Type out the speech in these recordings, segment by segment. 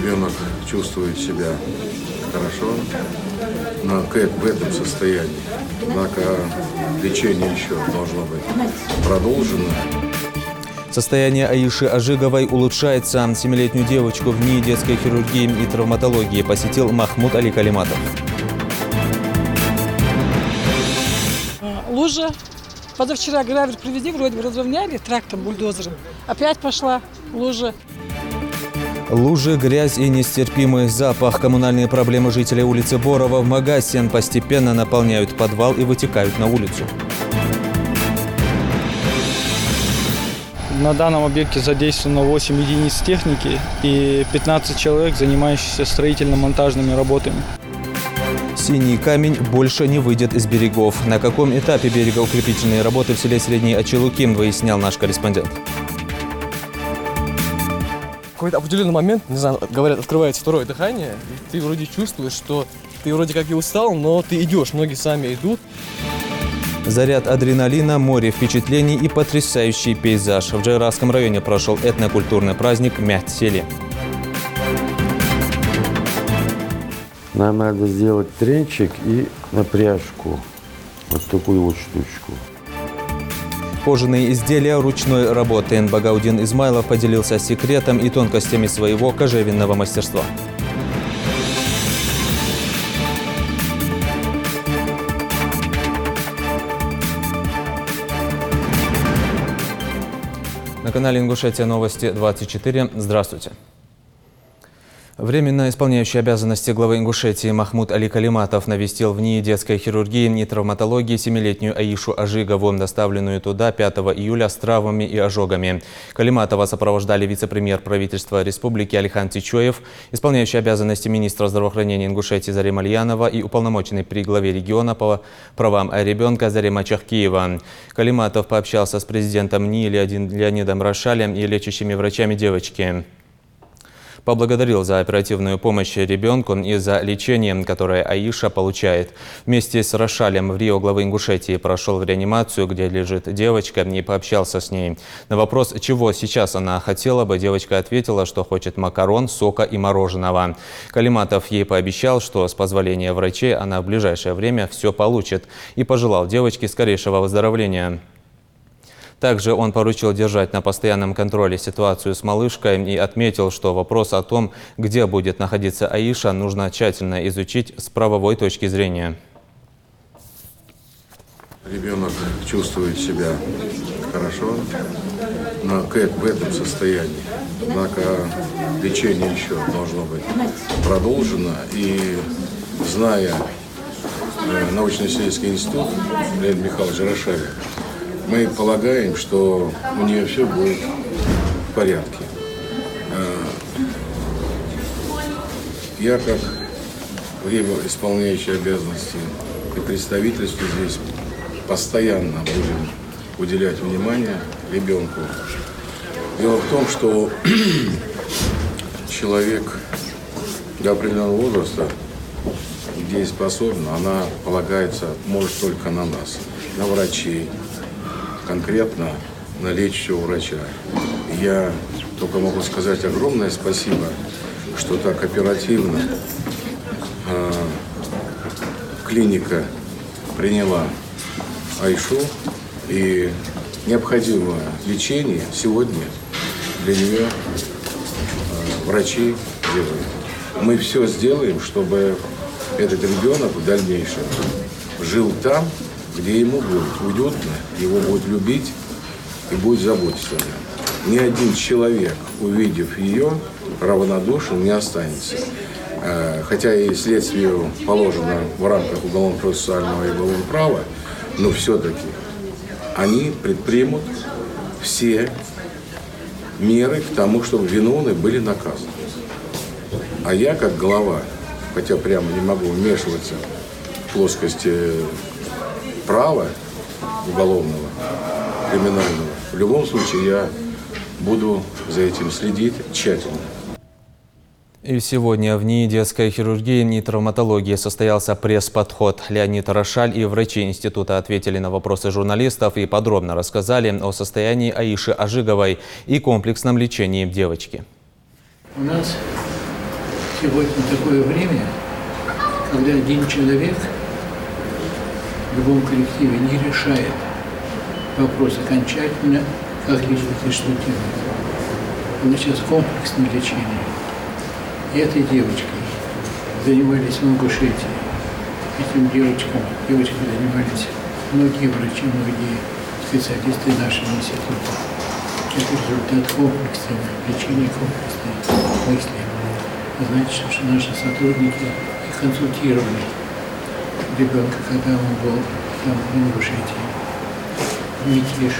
Ребенок чувствует себя хорошо, но как в этом состоянии. Однако лечение еще должно быть продолжено. Состояние Аиши Ажиговой улучшается. 7-летнюю девочку в НИИ детской хирургии и травматологии посетил Махмуд Али Калиматов. Лужа. Позавчера гравер привезли, вроде бы разровняли трактором, бульдозером. Опять пошла лужа. Лужи, грязь и нестерпимый запах. Коммунальные проблемы жителей улицы Борова в Магасин постепенно наполняют подвал и вытекают на улицу. На данном объекте задействовано 8 единиц техники и 15 человек, занимающихся строительно-монтажными работами. Синий камень больше не выйдет из берегов. На каком этапе берегоукрепительные работы в селе Средний Очелуким, выяснял наш корреспондент. В какой-то определенный момент, не знаю, говорят, открывается второе дыхание, и ты вроде чувствуешь, что ты вроде как и устал, но ты идешь, ноги сами идут. Заряд адреналина, море впечатлений и потрясающий пейзаж. В Джайрасском районе прошел этнокультурный праздник Мягтсели. Нам надо сделать тренчик и напряжку. Вот такую вот штучку. Кожаные изделия ручной работы. Багаудин Измайлов поделился секретом и тонкостями своего кожевенного мастерства. На канале Ингушетия Новости 24. Здравствуйте. Временно исполняющий обязанности главы Ингушетии Махмуд Али Калиматов навестил в НИИ детской хирургии и травматологии 7-летнюю Аишу Ажигову, доставленную туда 5 июля с травмами и ожогами. Калиматова сопровождали вице-премьер правительства республики Алихан Тичоев, исполняющий обязанности министра здравоохранения Ингушетии Зарема Альянова и уполномоченный при главе региона по правам ребенка Зарема Чахкиева. Калиматов пообщался с президентом НИИ Леонидом Рошалем и лечащими врачами девочки. Поблагодарил за оперативную помощь ребенку и за лечение, которое Аиша получает. Вместе с Рошалем в Рио главы Ингушетии прошел в реанимацию, где лежит девочка, и пообщался с ней. На вопрос, чего сейчас она хотела бы, девочка ответила, что хочет макарон, сока и мороженого. Калиматов ей пообещал, что с позволения врачей она в ближайшее время все получит, и пожелал девочке скорейшего выздоровления. Также он поручил держать на постоянном контроле ситуацию с малышкой и отметил, что вопрос о том, где будет находиться Аиша, нужно тщательно изучить с правовой точки зрения. Ребенок чувствует себя хорошо, но как в этом состоянии. Однако лечение еще должно быть продолжено. И зная научно-исследовательский институт Леонида Михайловича Рошаля, мы полагаем, что у нее все будет в порядке. Я, как время исполняющий обязанности и представительство здесь, постоянно будем уделять внимание ребенку. Дело в том, что человек до определенного возраста дееспособна, она полагается, может, только на нас, на врачей, конкретно на лечащего врача. Я только могу сказать огромное спасибо, что так оперативно клиника приняла Аишу, и необходимое лечение сегодня для нее врачи делают. Мы все сделаем, чтобы этот ребенок в дальнейшем жил там, где ему будет уютно, его будут любить и будет заботиться о нем. Ни один человек, увидев ее, равнодушен не останется. Хотя и следствию положено в рамках уголовно-процессуального и уголовного права, но все-таки они предпримут все меры к тому, чтобы виновные были наказаны. А я, как глава, хотя прямо не могу вмешиваться в плоскости права уголовного, криминального, в любом случае я буду за этим следить тщательно. И сегодня в НИИ детской хирургии и травматологии состоялся пресс-подход. Леонид Рошаль и врачи института ответили на вопросы журналистов и подробно рассказали о состоянии Аиши Ажиговой и комплексном лечении девочки. У нас Сегодня такое время, когда один человек в любом коллективе не решает вопрос окончательно, как лечить и что делать. Это сейчас комплексное лечение. И этой девочкой занимались в Ингушетии. Этим девочками занимались многие врачи, многие специалисты нашего института. Это результат комплексного лечения, комплексной мысли. Значит, что наши сотрудники консультировали ребенка, когда он был там в Ингушетии. Микиш,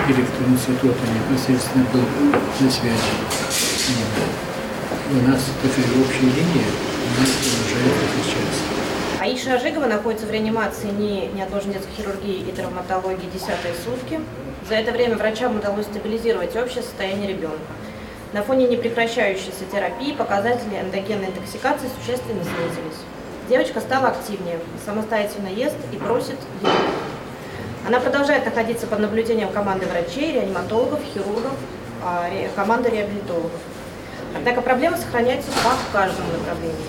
директор института, непосредственно был на связи с ним. У нас такая общая линия, у нас продолжает это сейчас. Аиша Ажигова находится в реанимации НИИ неотложной детской хирургии и травматологии 10-е сутки. За это время врачам удалось стабилизировать общее состояние ребенка. На фоне непрекращающейся терапии показатели эндогенной интоксикации существенно снизились. Девочка стала активнее, самостоятельно ест и просит еду. Она продолжает находиться под наблюдением команды врачей, реаниматологов, хирургов, команды реабилитологов. Однако проблема сохраняется в каждом направлении.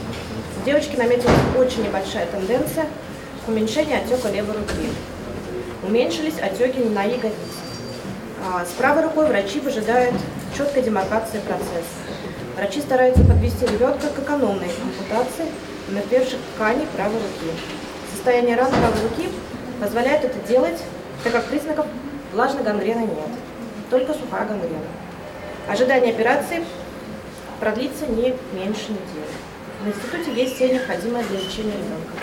У девочки наметилась очень небольшая тенденция к уменьшению отека левой руки. Уменьшились отеки на ягодице. С правой рукой врачи выжидают четкой демаркации процесса. Врачи стараются подвести ребенка к экономной ампутации намертвевших тканей правой руки. Состояние ран правой руки позволяет это делать, так как признаков влажной гангрены нет, только сухая гангрена. Ожидание операции продлится не меньше недели. В институте есть все необходимое для лечения ребенка.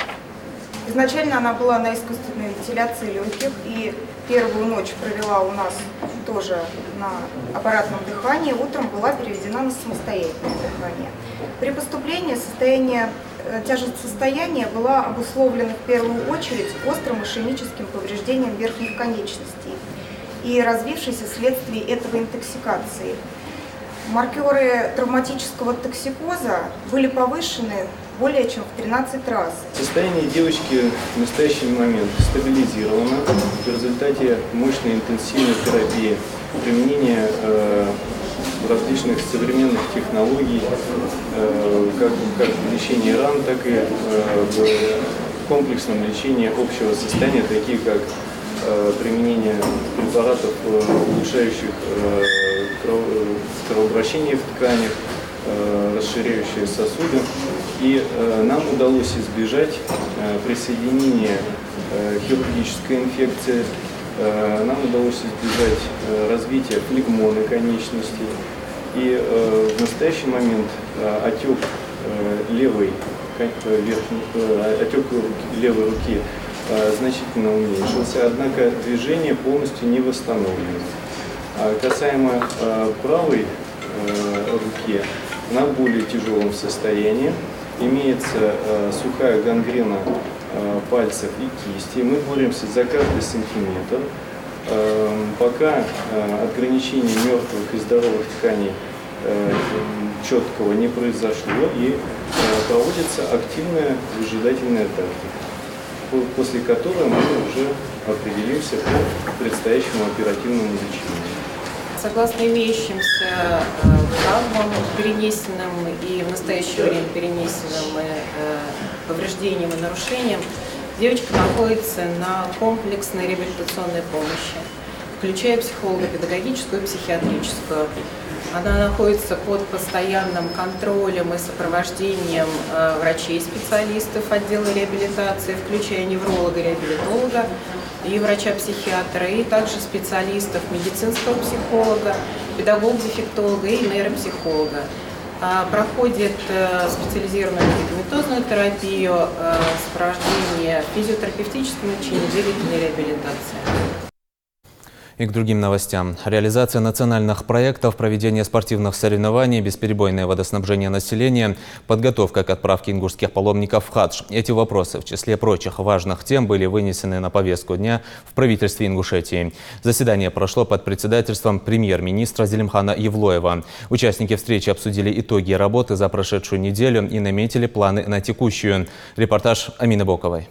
Изначально она была на искусственной вентиляции легких и первую ночь провела у нас тоже на аппаратном дыхании. Утром была переведена на самостоятельное дыхание. При поступлении тяжесть состояния была обусловлена в первую очередь острым ишемическим повреждением верхних конечностей и развившейся вследствие этого интоксикации. Маркеры травматического токсикоза были повышены более чем в 13 раз. Состояние девочки в настоящий момент стабилизировано в результате мощной интенсивной терапии, применения различных современных технологий, как в лечении ран, так и в комплексном лечении общего состояния, такие как применение препаратов, улучшающих кровообращение в тканях, расширяющие сосуды. И нам удалось избежать присоединения хирургической инфекции, нам удалось избежать развития флегмона конечностей. И в настоящий момент отек левой руки значительно уменьшился, однако движение полностью не восстановлено. Касаемо правой руки, она в более тяжелом состоянии, имеется сухая гангрена пальцев и кисти. Мы боремся за каждый сантиметр. Пока ограничение мертвых и здоровых тканей четкого не произошло, и проводится активная выжидательная тактика, после которой мы уже определимся по предстоящему оперативному лечению. Согласно имеющимся травмам, перенесенным и в настоящее время перенесенным повреждениям и нарушениям, девочка находится на комплексной реабилитационной помощи, включая психолого-педагогическую и психиатрическую. Она находится под постоянным контролем и сопровождением врачей-специалистов отдела реабилитации, включая невролога-реабилитолога и врача-психиатра, и также специалистов медицинского психолога, педагога-дефектолога и нейропсихолога. Проходит специализированную медикаментозную терапию, сопровождение физиотерапевтическим лечением, двигательной реабилитации. И к другим новостям. Реализация национальных проектов, проведение спортивных соревнований, бесперебойное водоснабжение населения, подготовка к отправке ингушских паломников в хадж. Эти вопросы, в числе прочих важных тем, были вынесены на повестку дня в правительстве Ингушетии. Заседание прошло под председательством премьер-министра Зелимхана Евлоева. Участники встречи обсудили итоги работы за прошедшую неделю и наметили планы на текущую. Репортаж Амины Боковой.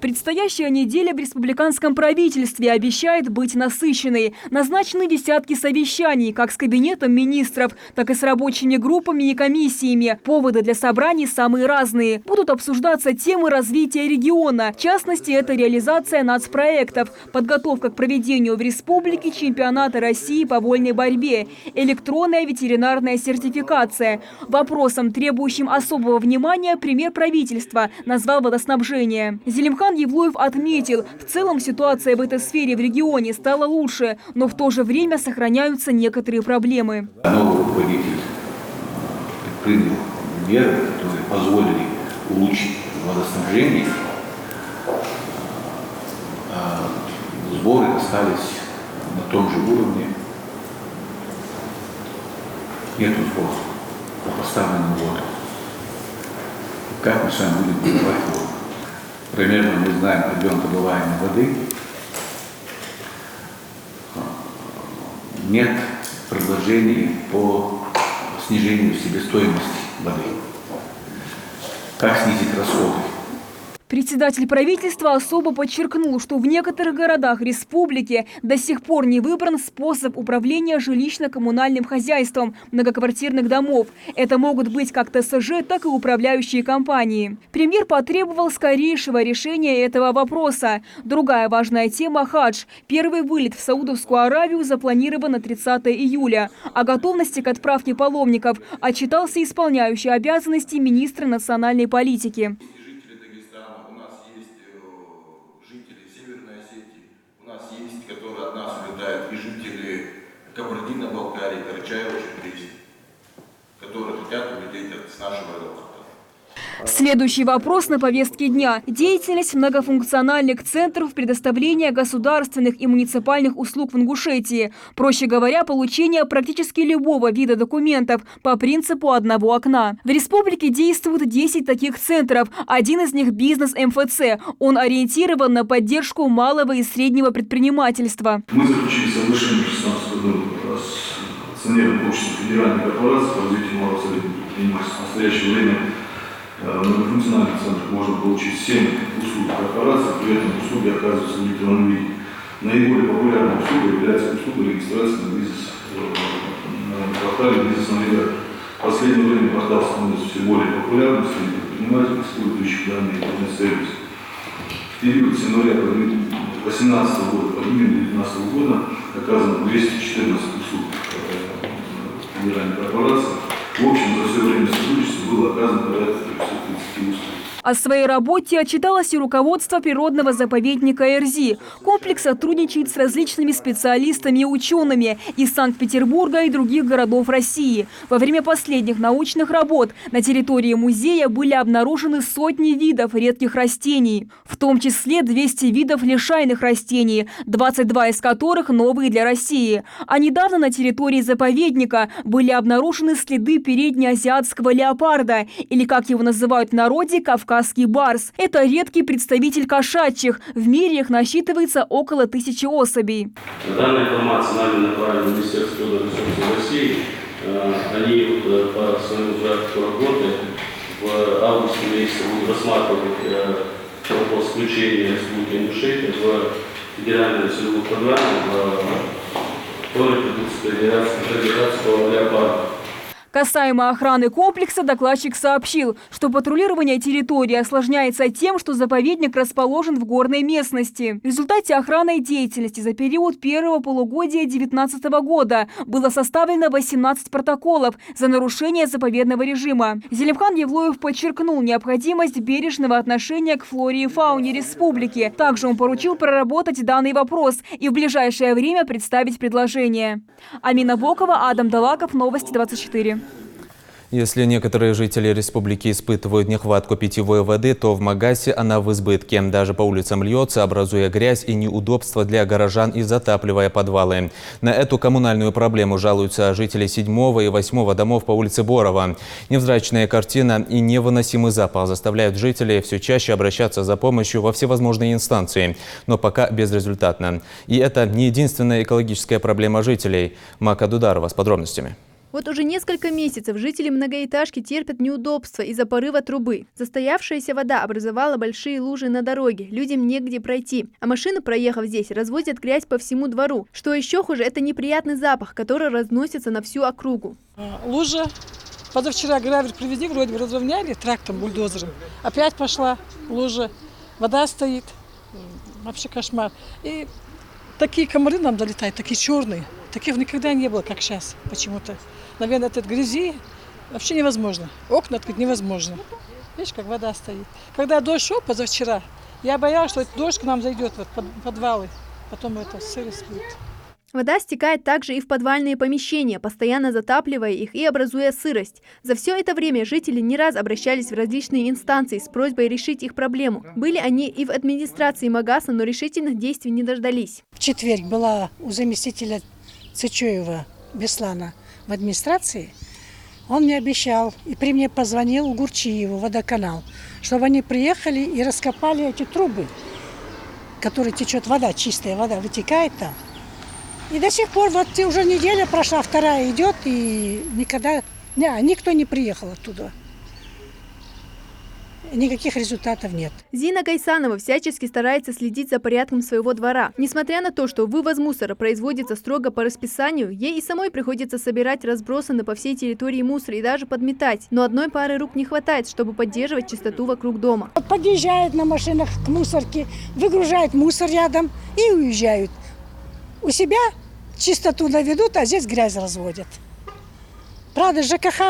Предстоящая неделя в республиканском правительстве обещает быть насыщенной. Назначены десятки совещаний, как с кабинетом министров, так и с рабочими группами и комиссиями. Поводы для собраний самые разные. Будут обсуждаться темы развития региона. В частности, это реализация нацпроектов, подготовка к проведению в республике чемпионата России по вольной борьбе, электронная ветеринарная сертификация. Вопросом, требующим особого внимания, премьер правительства назвал водоснабжение. Зелимхан Евлоев отметил, в целом ситуация в этой сфере в регионе стала лучше, но в то же время сохраняются некоторые проблемы. Новый руководитель предпринял меры, которые позволили улучшить водоснабжение, а сборы остались на том же уровне. Нет сбора по поставленному воду. Как мы с вами будем добывать воду? Примерно мы знаем объем добываемой воды. Нет предложений по снижению себестоимости воды. Как снизить расходы? Председатель правительства особо подчеркнул, что в некоторых городах республики до сих пор не выбран способ управления жилищно-коммунальным хозяйством многоквартирных домов. Это могут быть как ТСЖ, так и управляющие компании. Премьер потребовал скорейшего решения этого вопроса. Другая важная тема – хадж. Первый вылет в Саудовскую Аравию запланирован на 30 июля. О готовности к отправке паломников отчитался исполняющий обязанности министра национальной политики. Которые от нас улетают, и жители Кабардино-Балкарии, Карачаево-Черкесии, которые хотят улететь с нашего аэропорта. Следующий вопрос на повестке дня – деятельность многофункциональных центров предоставления государственных и муниципальных услуг в Ингушетии. Проще говоря, получение практически любого вида документов по принципу одного окна. В республике действуют 10 таких центров. Один из них – бизнес МФЦ. Он ориентирован на поддержку малого и среднего предпринимательства. Мы заключили соглашение в 2016 году с акционерным обществом федеральной корпорации по развитию малого и среднего предпринимательства. В настоящее время в многофункциональных центрах можно получить 7 услуг корпорации, при этом услуги оказываются в электронном виде. Наиболее популярной услугой является услуга регистрации на портале «Бизнес-навигатор». В последнее время портал становится все более популярным среди предпринимателей, использующих данные интернет-сервис. В период с января 2018 года по июнь 2019 года оказано 214 услуг федеральной корпорации. В общем, за все время сотрудничества было оказано порядка 330 услуг. О своей работе отчиталось и руководство природного заповедника Эрзи. Комплекс сотрудничает с различными специалистами и учеными из Санкт-Петербурга и других городов России. Во время последних научных работ на территории музея были обнаружены сотни видов редких растений, в том числе 200 видов лишайных растений, 22 из которых новые для России. А недавно на территории заповедника были обнаружены следы переднеазиатского леопарда, или, как его называют в народе, кавказский барс. Это редкий представитель кошачьих. В мире их насчитывается около 1000 особей. Данная информация нами направлена в Министерство ресурсов России. Они по своему графику работы в августе месяце будут рассматривать вопрос включения Республики Ингушетия в федеральную целевую программу по репродукции федерации леопарда. Касаемо охраны комплекса, докладчик сообщил, что патрулирование территории осложняется тем, что заповедник расположен в горной местности. В результате охранной деятельности за период первого полугодия 2019 года было составлено 18 протоколов за нарушение заповедного режима. Зелимхан Евлоев подчеркнул необходимость бережного отношения к флоре и фауне республики. Также он поручил проработать данный вопрос и в ближайшее время представить предложение. Амина Бокова, Адам Далаков, Новости 24. Если некоторые жители республики испытывают нехватку питьевой воды, то в Магасе она в избытке. Даже по улицам льется, образуя грязь и неудобства для горожан и затапливая подвалы. На эту коммунальную проблему жалуются жители 7 и 8 домов по улице Борова. Невзрачная картина и невыносимый запах заставляют жителей все чаще обращаться за помощью во всевозможные инстанции, но пока безрезультатно. И это не единственная экологическая проблема жителей. Мака Дударова с подробностями. Вот уже несколько месяцев жители многоэтажки терпят неудобства из-за порыва трубы. Застоявшаяся вода образовала большие лужи на дороге, людям негде пройти. А машины, проехав здесь, развозят грязь по всему двору. Что еще хуже, это неприятный запах, который разносится на всю округу. Лужа. Позавчера гравер привезли, вроде бы разровняли трактором, бульдозером. Опять пошла лужа, вода стоит. Вообще кошмар. И такие комары нам долетают, такие черные. Таких никогда не было, как сейчас почему-то. Наверное, от грязи вообще невозможно. Окна открыть невозможно. Видишь, как вода стоит. Когда дождь шел позавчера, я боялась, что этот дождь к нам зайдет в подвалы. Потом это сырость будет. Вода стекает также и в подвальные помещения, постоянно затапливая их и образуя сырость. За все это время жители не раз обращались в различные инстанции с просьбой решить их проблему. Были они и в администрации Магаса, но решительных действий не дождались. В четверг была у заместителя Цычоева Беслана в администрации. Он мне обещал, и при мне позвонил Гурчиеву, водоканал, чтобы они приехали и раскопали эти трубы, которые течет вода, чистая вода, вытекает там. И до сих пор, вот уже неделя прошла, вторая идет, и никто не приехал оттуда. Никаких результатов нет. Зина Гайсанова всячески старается следить за порядком своего двора. Несмотря на то, что вывоз мусора производится строго по расписанию, ей и самой приходится собирать разбросанный по всей территории мусор и даже подметать. Но одной пары рук не хватает, чтобы поддерживать чистоту вокруг дома. Подъезжают на машинах к мусорке, выгружают мусор рядом и уезжают. У себя чистоту наведут, а здесь грязь разводят. Правда, ЖКХ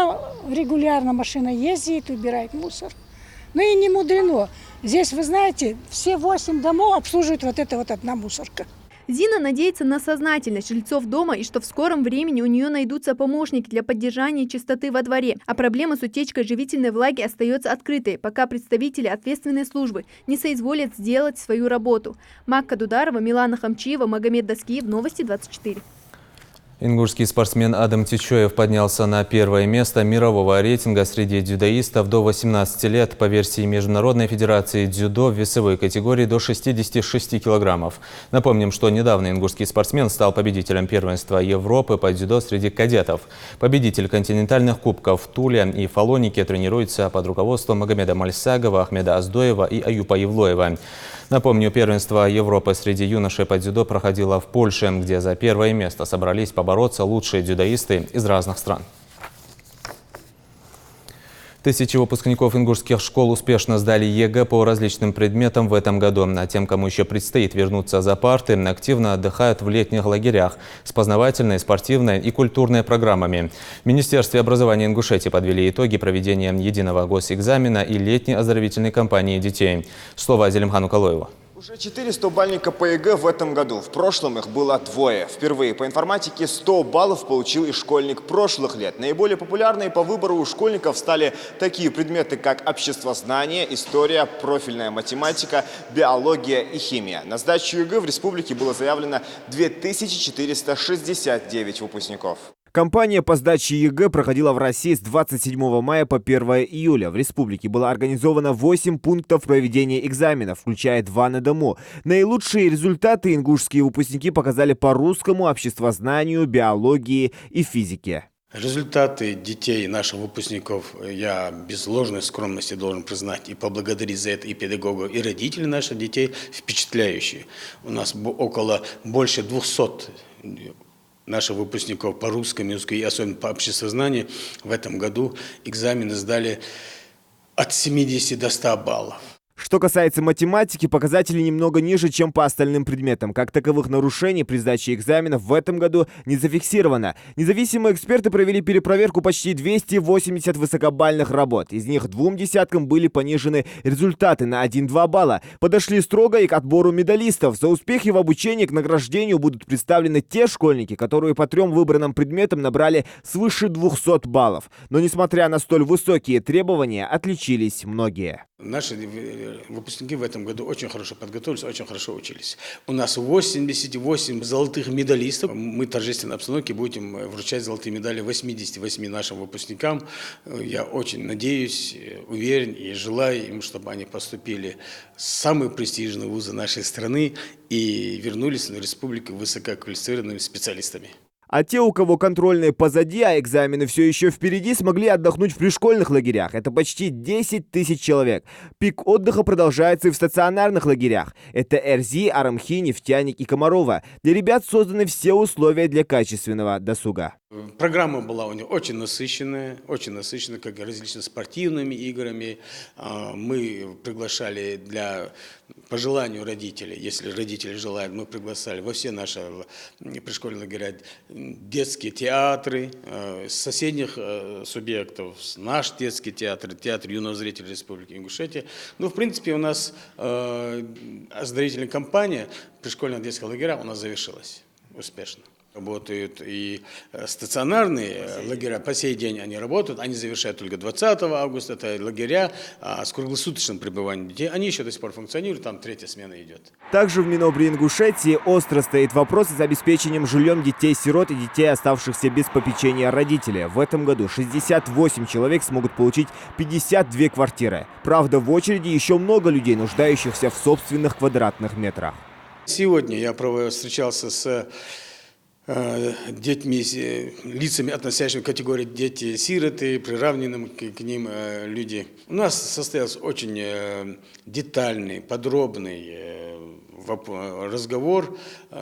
регулярно машина ездит, убирает мусор. Но и не мудрено. Здесь, вы знаете, все 8 домов обслуживают вот эта вот одна мусорка. Зина надеется на сознательность жильцов дома и что в скором времени у нее найдутся помощники для поддержания чистоты во дворе. А проблема с утечкой живительной влаги остается открытой, пока представители ответственной службы не соизволят сделать свою работу. Макка Дударова, Милана Хамчиева, Магомед Доскиев, Новости 24. Ингушский спортсмен Адам Тичоев поднялся на первое место мирового рейтинга среди дзюдоистов до 18 лет по версии Международной федерации дзюдо в весовой категории до 66 килограммов. Напомним, что недавно ингушский спортсмен стал победителем первенства Европы по дзюдо среди кадетов. Победитель континентальных кубков в Туле и Фалонике тренируется под руководством Магомеда Мальсагова, Ахмеда Аздоева и Аюпа Евлоева. Напомню, первенство Европы среди юношей по дзюдо проходило в Польше, где за первое место собрались побороться лучшие дзюдоисты из разных стран. Тысячи выпускников ингушских школ успешно сдали ЕГЭ по различным предметам в этом году. А тем, кому еще предстоит вернуться за парты, активно отдыхают в летних лагерях с познавательной, спортивной и культурной программами. В Министерстве образования Ингушетии подвели итоги проведения единого госэкзамена и летней оздоровительной кампании детей. Слово Зелимхану Калоеву. Уже 400 бальника по ЕГЭ в этом году. В прошлом их было двое. Впервые по информатике 100 баллов получил и школьник прошлых лет. Наиболее популярные по выбору у школьников стали такие предметы, как обществознание, история, профильная математика, биология и химия. На сдачу ЕГЭ в республике было заявлено 2469 выпускников. Кампания по сдаче ЕГЭ проходила в России с 27 мая по 1 июля. В республике было организовано 8 пунктов проведения экзаменов, включая 2 на дому. Наилучшие результаты ингушские выпускники показали по русскому, обществознанию, биологии и физике. Результаты детей, наших выпускников, я без ложной скромности должен признать и поблагодарить за это и педагогов, и родителей наших детей, впечатляющие. У нас больше 200 наших выпускников по русскому языку и особенно по обществознанию в этом году экзамены сдали от 70 до 100 баллов. Что касается математики, показатели немного ниже, чем по остальным предметам. Как таковых нарушений при сдаче экзаменов в этом году не зафиксировано. Независимые эксперты провели перепроверку почти 280 высокобальных работ. Из них 2 десяткам были понижены результаты на 1-2 балла. Подошли строго и к отбору медалистов. За успехи в обучении к награждению будут представлены те школьники, которые по 3 выбранным предметам набрали свыше 200 баллов. Но несмотря на столь высокие требования, отличились многие. Наши выпускники в этом году очень хорошо подготовились, очень хорошо учились. У нас 88 золотых медалистов. Мы в торжественной обстановке будем вручать золотые медали 88 нашим выпускникам. Я очень надеюсь, уверен и желаю им, чтобы они поступили в самые престижные вузы нашей страны и вернулись на республику высококвалифицированными специалистами. А те, у кого контрольные позади, а экзамены все еще впереди, смогли отдохнуть в пришкольных лагерях. Это почти 10 тысяч человек. Пик отдыха продолжается и в стационарных лагерях. Это Эрзи, Арамхи, Нефтяник и Комарова. Для ребят созданы все условия для качественного досуга. Программа была у них очень насыщенная, как различными спортивными играми. Мы приглашали по желанию родителей, если родители желают, мы приглашали во все наши пришкольные лагеря детские театры с соседних субъектов, наш детский театр, театр юного зрителя Республики Ингушетия. Ну, в принципе, у нас оздоровительная кампания пришкольных детских лагеря у нас завершилась успешно. Работают и стационарные лагеря, по сей день они работают, они завершают только 20 августа, это лагеря с круглосуточным пребыванием детей, они еще до сих пор функционируют, там 3-я смена идет. Также в Минобри Ингушетии остро стоит вопрос с обеспечением жильем детей-сирот и детей, оставшихся без попечения родителей. В этом году 68 человек смогут получить 52 квартиры. Правда, в очереди еще много людей, нуждающихся в собственных квадратных метрах. Сегодня я встречался с детьми, лицами, относящимися к категории дети-сироты, приравненным к ним люди. У нас состоялся очень детальный, подробный разговор.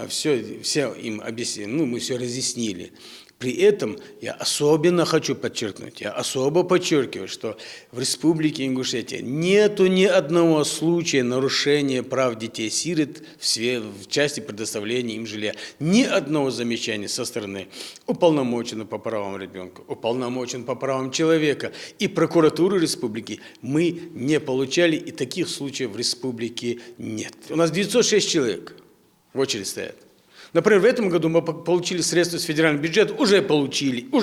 Все им объяснили, мы все разъяснили. При этом я особенно хочу подчеркнуть, я особо подчеркиваю, что в Республике Ингушетия нету ни одного случая нарушения прав детей-сирот в части предоставления им жилья. Ни одного замечания со стороны уполномоченного по правам ребенка, уполномоченного по правам человека и прокуратуры республики мы не получали, и таких случаев в республике нет. У нас 906 человек в очереди стоят. Например, в этом году мы получили средства с федерального бюджета, уже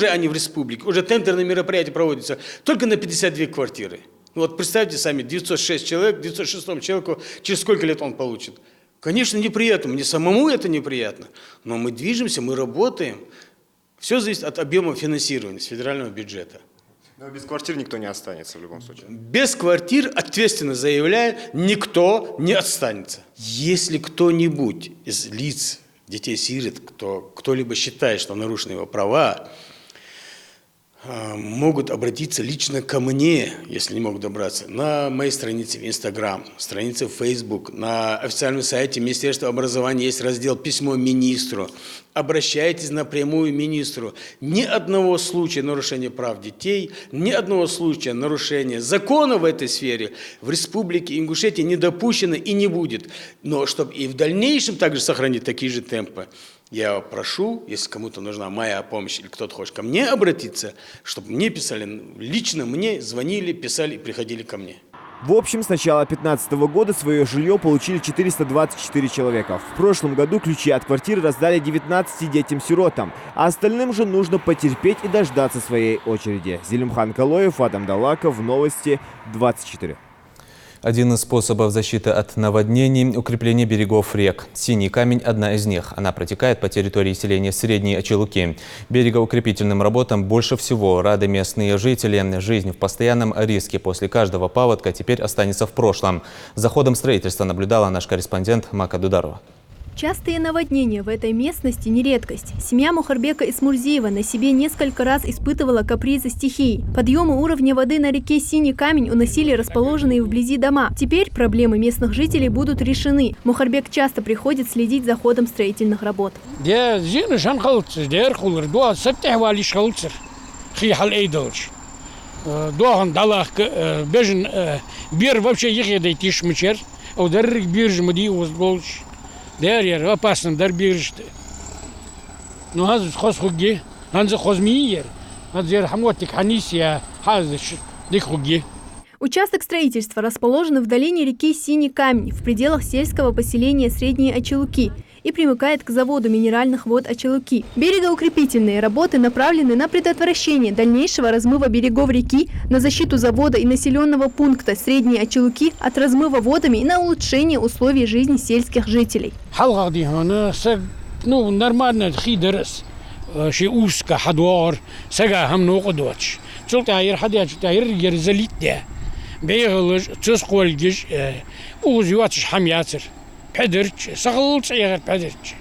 они в республике, уже тендерные мероприятия проводятся только на 52 квартиры. Вот представьте сами, 906 человек, 906 человеку через сколько лет он получит? Конечно, неприятно, мне самому это неприятно, но мы движемся, мы работаем. Все зависит от объема финансирования с федерального бюджета. Но без квартир никто не останется в любом случае. Без квартир, ответственно заявляю, никто не останется. Если кто-нибудь из лиц, детей-сирот, кто-либо считает, что нарушены его права, могут обратиться лично ко мне, если не могут добраться, на моей странице в Instagram, странице в Facebook, на официальном сайте Министерства образования есть раздел «Письмо министру». Обращайтесь напрямую к министру. Ни одного случая нарушения прав детей, ни одного случая нарушения закона в этой сфере в Республике Ингушетия не допущено и не будет. Но чтобы и в дальнейшем также сохранить такие же темпы, я прошу, если кому-то нужна моя помощь или кто-то хочет ко мне обратиться, чтобы мне писали, лично мне звонили, писали и приходили ко мне. В общем, с начала 2015 года свое жилье получили 424 человека. В прошлом году ключи от квартиры раздали 19 детям-сиротам, а остальным же нужно потерпеть и дождаться своей очереди. Зелимхан Калоев, Адам Далаков, Новости 24. Один из способов защиты от наводнений – укрепление берегов рек. Синий камень – одна из них. Она протекает по территории селения Средние Очелуки. Берегоукрепительным работам больше всего рады местные жители. Жизнь в постоянном риске после каждого паводка теперь останется в прошлом. За ходом строительства наблюдала наш корреспондент Мака Дударова. Частые наводнения в этой местности не редкость. Семья Мухарбека Исмурзиева на себе несколько раз испытывала капризы стихий. Подъемы уровня воды на реке Синий камень уносили расположенные вблизи дома. Теперь проблемы местных жителей будут решены. Мухарбек часто приходит следить за ходом строительных работ. Дер опасным дар биржте. Ну хаз хоз хуги, ханзе хозмиер. Хазер хамотик ханисия хазеш дихуги. Участок строительства расположен в долине реки Синий камень в пределах сельского поселения Средние Очелуки и примыкает к заводу минеральных вод Очелуки. Берегоукрепительные работы направлены на предотвращение дальнейшего размыва берегов реки, на защиту завода и населенного пункта Средние Очелуки от размыва водами и на улучшение условий жизни сельских жителей. Нормально хидерс, ши узко хадвар, сага хамно кодвач. Цултаир хадяч таир ерзалитде. Беглж цускольгиш узюатш хамяцер. Педерч, сахалц ягер педерч.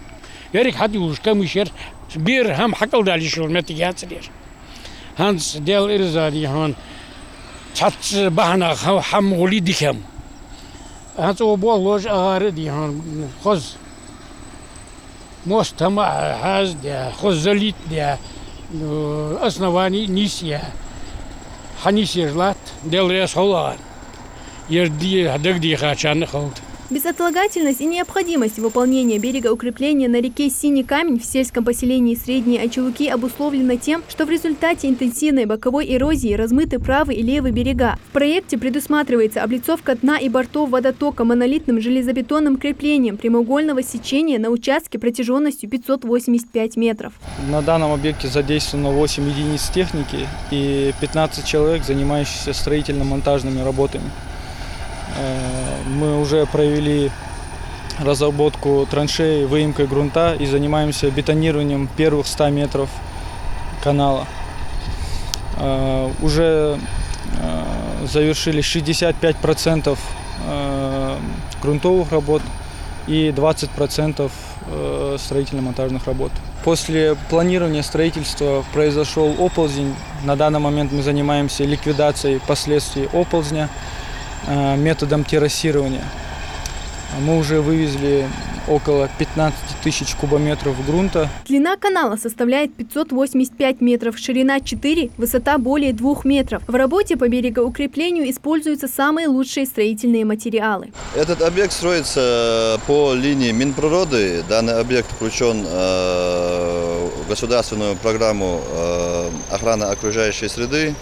Ярик хадюш камишер Bir ham hakal dali şulmet yatsır. Hans del irzadi han çat bahana ham goli dikem. Hans o bol loj ağrı di han khoz مستمع هاز ده خزليت ده оснований нисия ханисежлат делрес холан ерди хадагди хачан холд. Безотлагательность и необходимость выполнения берегоукрепления на реке Синий Камень в сельском поселении Средние Очелуки обусловлена тем, что в результате интенсивной боковой эрозии размыты правый и левый берега. В проекте предусматривается облицовка дна и бортов водотока монолитным железобетонным креплением прямоугольного сечения на участке протяженностью 585 метров. На данном объекте задействовано 8 единиц техники и 15 человек, занимающихся строительно-монтажными работами. Мы уже провели разработку траншеи, выемкой грунта и занимаемся бетонированием первых 100 метров канала. Уже завершили 65% грунтовых работ и 20% строительно-монтажных работ. После планирования строительства произошел оползень. На данный момент мы занимаемся ликвидацией последствий оползня методом террасирования. Мы уже вывезли около 15 тысяч кубометров грунта. Длина канала составляет 585 метров, ширина 4, высота более 2 метров. В работе по берегоукреплению используются самые лучшие строительные материалы. Этот объект строится по линии Минприроды. Данный объект включен в государственную программу охраны окружающей среды.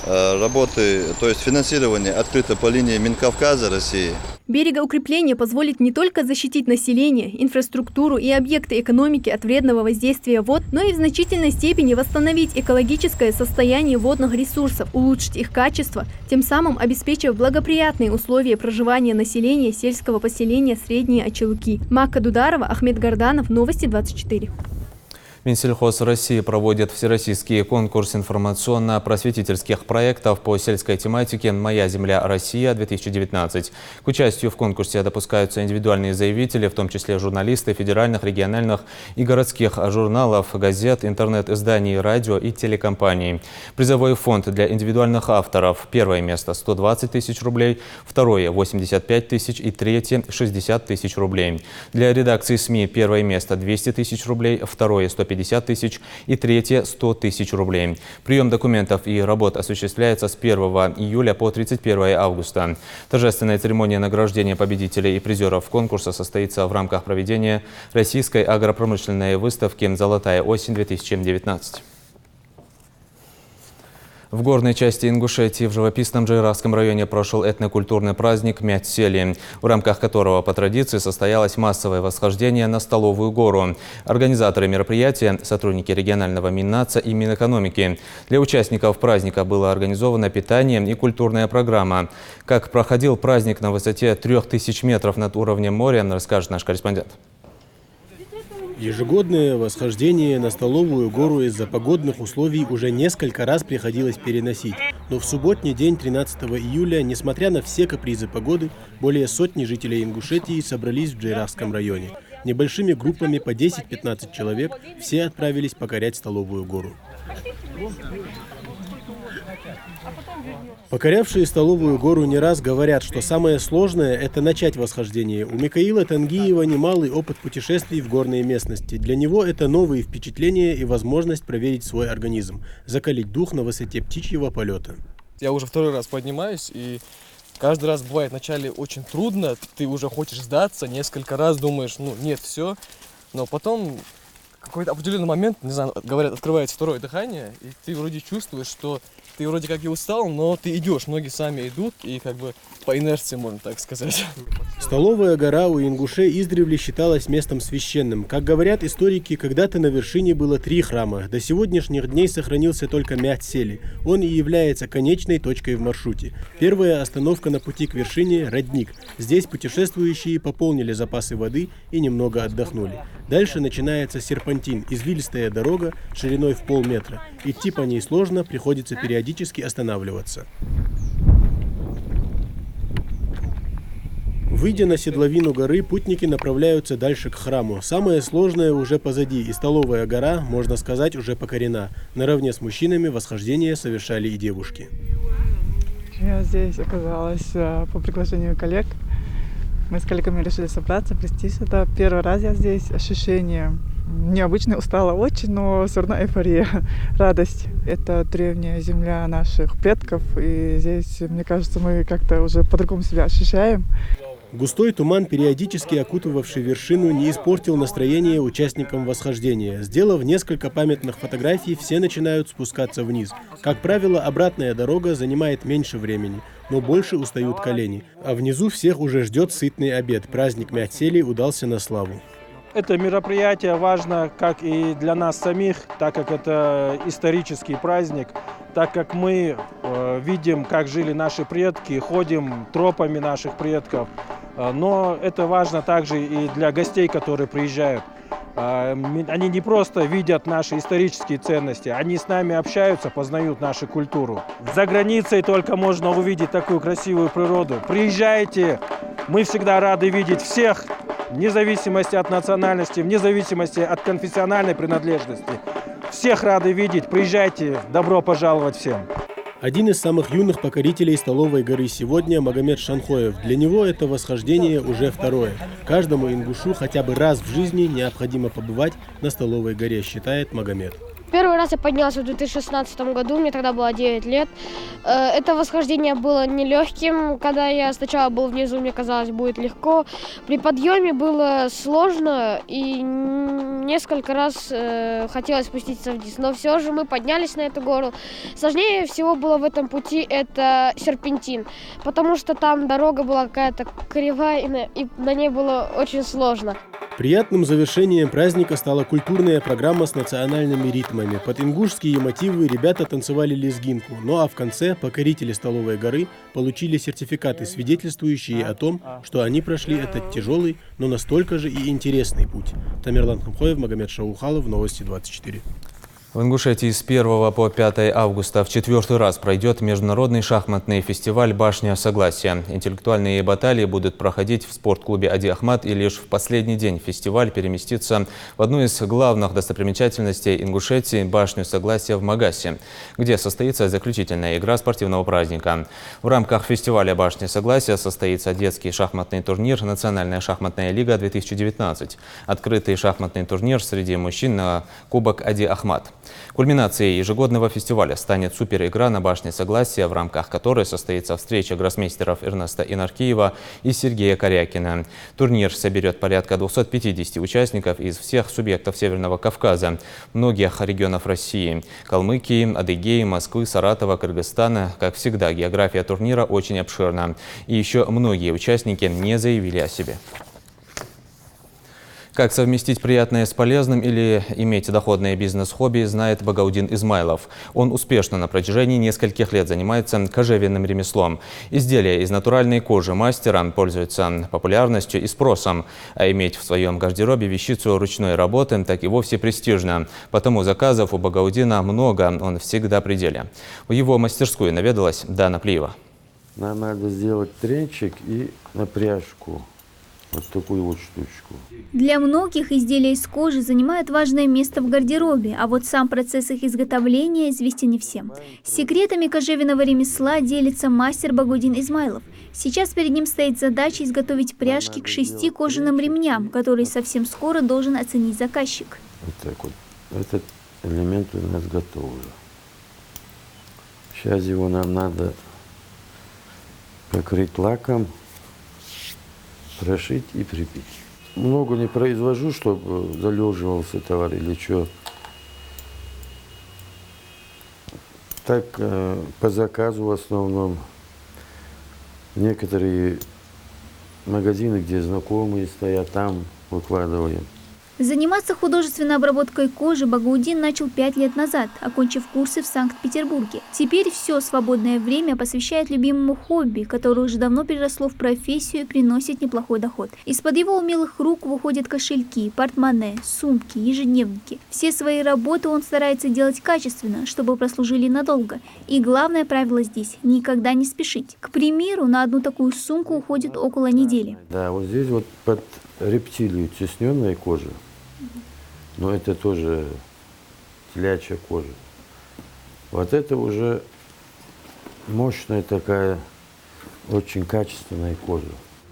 Работы, то есть финансирование открыто по линии Минкавказа России. Берегоукрепление позволит не только защитить население, инфраструктуру и объекты экономики от вредного воздействия вод, но и в значительной степени восстановить экологическое состояние водных ресурсов, улучшить их качество, тем самым обеспечив благоприятные условия проживания населения сельского поселения Средние Очелуки. Макка Дударова, Ахмед Горданов, Новости 24. Минсельхоз России проводит всероссийский конкурс информационно-просветительских проектов по сельской тематике «Моя земля. Россия-2019». К участию в конкурсе допускаются индивидуальные заявители, в том числе журналисты федеральных, региональных и городских журналов, газет, интернет-изданий, радио и телекомпаний. Призовой фонд для индивидуальных авторов. Первое место – 120 тысяч рублей, второе – 85 тысяч и третье – 60 тысяч рублей. Для редакции СМИ первое место – 200 тысяч рублей, второе – 150 тысяч и третье – 100 тысяч рублей. Прием документов и работ осуществляется с 1 июля по 31 августа. Торжественная церемония награждения победителей и призеров конкурса состоится в рамках проведения Российской агропромышленной выставки «Золотая осень-2019». В горной части Ингушетии в живописном Джейрахском районе прошел этнокультурный праздник Мять-Сели, в рамках которого по традиции состоялось массовое восхождение на Столовую гору. Организаторы мероприятия – сотрудники регионального Миннаца и Минэкономики. Для участников праздника было организовано питание и культурная программа. Как проходил праздник на высоте 3000 метров над уровнем моря, расскажет наш корреспондент. Ежегодное восхождение на Столовую гору из-за погодных условий уже несколько раз приходилось переносить. Но в субботний день 13 июля, несмотря на все капризы погоды, более сотни жителей Ингушетии собрались в Джейрахском районе. Небольшими группами по 10-15 человек все отправились покорять Столовую гору. Покорявшие Столовую гору не раз говорят, что самое сложное – это начать восхождение. У Микаила Тангиева немалый опыт путешествий в горные местности. Для него это новые впечатления и возможность проверить свой организм, закалить дух на высоте птичьего полета. Я уже второй раз поднимаюсь, и каждый раз бывает вначале очень трудно, ты уже хочешь сдаться, несколько раз думаешь, ну нет, все, но потом какой-то определенный момент, не знаю, говорят, открывается второе дыхание, и ты вроде чувствуешь, что ты вроде как и устал, но ты идешь, ноги сами идут, и как бы по инерции, можно так сказать. Столовая гора у ингушей издревле считалась местом священным. Как говорят историки, когда-то на вершине было 3 храма. До сегодняшних дней сохранился только Мять-Сели. Он и является конечной точкой в маршруте. Первая остановка на пути к вершине – Родник. Здесь путешествующие пополнили запасы воды и немного отдохнули. Дальше начинается серпантин – извилистая дорога шириной в полметра. Идти по ней сложно, приходится периодически останавливаться. Выйдя на седловину горы, путники направляются дальше к храму. Самое сложное уже позади, и столовая гора, можно сказать, уже покорена. Наравне с мужчинами восхождение совершали и девушки. Я здесь оказалась по приглашению коллег. Мы с коллегами решили собраться, плестись. Это первый раз я здесь. Ощущение необычное, устала очень, но все равно эйфория, радость. Это древняя земля наших предков, и здесь, мне кажется, мы как-то уже по-другому себя ощущаем. Густой туман, периодически окутывавший вершину, не испортил настроение участникам восхождения. Сделав несколько памятных фотографий, все начинают спускаться вниз. Как правило, обратная дорога занимает меньше времени, но больше устают колени. А внизу всех уже ждет сытный обед. Праздник Мягцели удался на славу. Это мероприятие важно как и для нас самих, так как это исторический праздник, так как мы видим, как жили наши предки, ходим тропами наших предков. Но это важно также и для гостей, которые приезжают. Они не просто видят наши исторические ценности, они с нами общаются, познают нашу культуру. За границей только можно увидеть такую красивую природу. Приезжайте, мы всегда рады видеть всех, вне зависимости от национальности, вне зависимости от конфессиональной принадлежности. Всех рады видеть, приезжайте, добро пожаловать всем. Один из самых юных покорителей столовой горы сегодня – Магомед Шанхоев. Для него это восхождение уже второе. Каждому ингушу хотя бы раз в жизни необходимо побывать на столовой горе, считает Магомед. Первый раз я поднялся в 2016 году, мне тогда было 9 лет. Это восхождение было нелегким. Когда я сначала был внизу, мне казалось, будет легко. При подъеме было сложно и несколько раз хотелось спуститься вниз. Но все же мы поднялись на эту гору. Сложнее всего было в этом пути это серпентин, потому что там дорога была какая-то кривая и на ней было очень сложно. Приятным завершением праздника стала культурная программа с национальными ритмами. Под ингушские мотивы ребята танцевали лезгинку. Ну а в конце покорители столовой горы получили сертификаты, свидетельствующие о том, что они прошли этот тяжелый, но настолько же и интересный путь. Тамерлан Хамхоев, Магомед Шаухалов, Новости 24. В Ингушетии с 1 по 5 августа в 4-й раз пройдет международный шахматный фестиваль «Башня Согласия». Интеллектуальные баталии будут проходить в спортклубе Ади Ахмат, и лишь в последний день фестиваль переместится в одну из главных достопримечательностей Ингушетии – Башню Согласия в Магасе, где состоится заключительная игра спортивного праздника. В рамках фестиваля «Башня Согласия» состоится детский шахматный турнир «Национальная шахматная лига-2019», открытый шахматный турнир среди мужчин на Кубок Ади Ахмат. Кульминацией ежегодного фестиваля станет суперигра на Башне Согласия, в рамках которой состоится встреча гроссмейстеров Эрнеста Инаркиева и Сергея Корякина. Турнир соберет порядка 250 участников из всех субъектов Северного Кавказа, многих регионов России – Калмыкии, Адыгеи, Москвы, Саратова, Кыргызстана. Как всегда, география турнира очень обширна. И еще многие участники не заявили о себе. Как совместить приятное с полезным или иметь доходное бизнес-хобби, знает Багаудин Измайлов. Он успешно на протяжении нескольких лет занимается кожевенным ремеслом. Изделия из натуральной кожи мастера пользуются популярностью и спросом. А иметь в своем гардеробе вещицу ручной работы так и вовсе престижно. Потому заказов у Багаудина много, он всегда при деле. В его мастерскую наведалась Дана Плиева. Нам надо сделать тренчик и напряжку. Вот такую вот штучку. Для многих изделия из кожи занимают важное место в гардеробе, а вот сам процесс их изготовления известен не всем. Секретами кожевенного ремесла делится мастер Багаудин Измайлов. Сейчас перед ним стоит задача изготовить пряжки к 6 кожаным ремням, которые совсем скоро должен оценить заказчик. Вот так вот. Этот элемент у нас готов уже. Сейчас его нам надо покрыть лаком, прошить и прибить. Много не произвожу, чтобы залеживался товар или что. Так по заказу в основном. Некоторые магазины, где знакомые стоят, там выкладываем. Заниматься художественной обработкой кожи Багаудин начал 5 лет назад, окончив курсы в Санкт-Петербурге. Теперь все свободное время посвящает любимому хобби, которое уже давно переросло в профессию и приносит неплохой доход. Из-под его умелых рук выходят кошельки, портмоне, сумки, ежедневники. Все свои работы он старается делать качественно, чтобы прослужили надолго. И главное правило здесь – никогда не спешить. К примеру, на одну такую сумку уходит около недели. Да, вот здесь вот под рептилию тесненная кожа. Но это тоже телячья кожа. Вот это уже мощная такая, очень качественная кожа.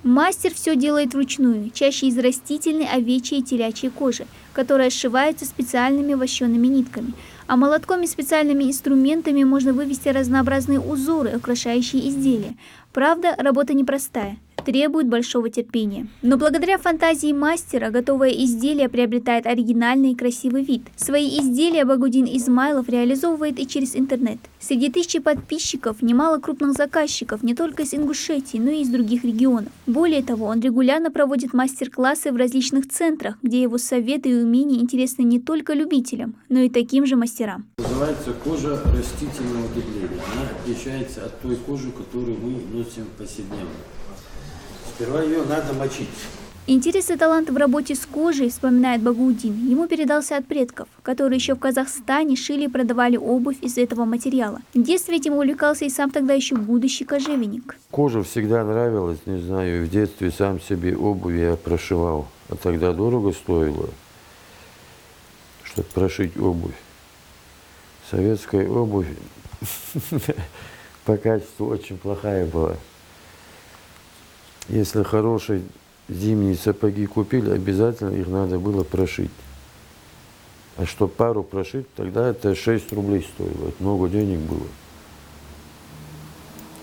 Мастер все делает вручную, чаще из растительной, овечьей и телячьей кожи, которая сшивается специальными вощеными нитками. А молотком и специальными инструментами можно вывести разнообразные узоры, украшающие изделия. Правда, работа непростая, требует большого терпения. Но благодаря фантазии мастера готовое изделие приобретает оригинальный и красивый вид. Свои изделия Багаудин Измайлов реализовывает и через интернет. Среди тысячи подписчиков немало крупных заказчиков не только из Ингушетии, но и из других регионов. Более того, он регулярно проводит мастер-классы в различных центрах, где его советы и умения интересны не только любителям, но и таким же мастерам. Называется кожа растительного гибления. Она отличается от той кожи, которую мы носим повседневно. Сперва ее надо мочить. Интерес и талант в работе с кожей, вспоминает Багаудин, ему передался от предков, которые еще в Казахстане шили и продавали обувь из этого материала. В детстве этим увлекался и сам тогда еще будущий кожевенник. Кожа всегда нравилась, не знаю, в детстве сам себе обувь я прошивал. А тогда дорого стоило, чтобы прошить обувь. Советская обувь по качеству очень плохая была. Если хорошие зимние сапоги купили, обязательно их надо было прошить. А чтобы пару прошить, тогда это 6 рублей стоило. Это много денег было.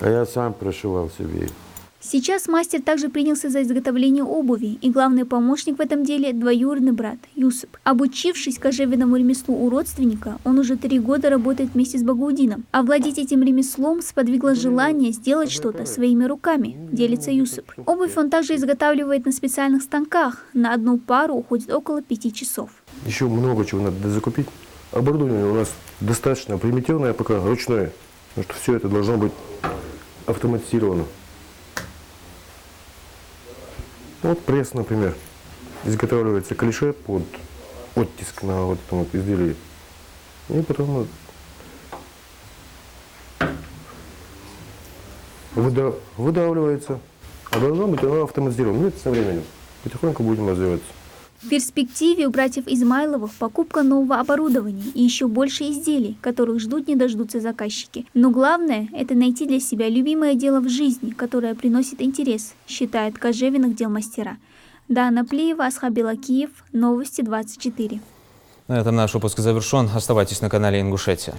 А я сам прошивал себе их. Сейчас мастер также принялся за изготовление обуви, и главный помощник в этом деле – двоюродный брат Юсуп. Обучившись кожевенному ремеслу у родственника, он уже 3 года работает вместе с Багаудином. Овладеть этим ремеслом сподвигло желание сделать что-то своими руками, делится Юсуп. Обувь он также изготавливает на специальных станках. На одну пару уходит около 5 часов. Еще много чего надо закупить. Оборудование у нас достаточно примитивное, пока ручное, потому что все это должно быть автоматизировано. Вот пресс, например, изготавливается клише под оттиск на вот этом вот изделии. И потом выдавливается. А должно быть оно автоматизировано. Ну, это со временем. Потихоньку будем развиваться. В перспективе у братьев Измайловых покупка нового оборудования и еще больше изделий, которых ждут не дождутся заказчики. Но главное – это найти для себя любимое дело в жизни, которое приносит интерес, считает кожевенных дел мастера. Дана Плиева, Асхаб Белакиев, Новости 24. На этом наш выпуск завершен. Оставайтесь на канале Ингушетия.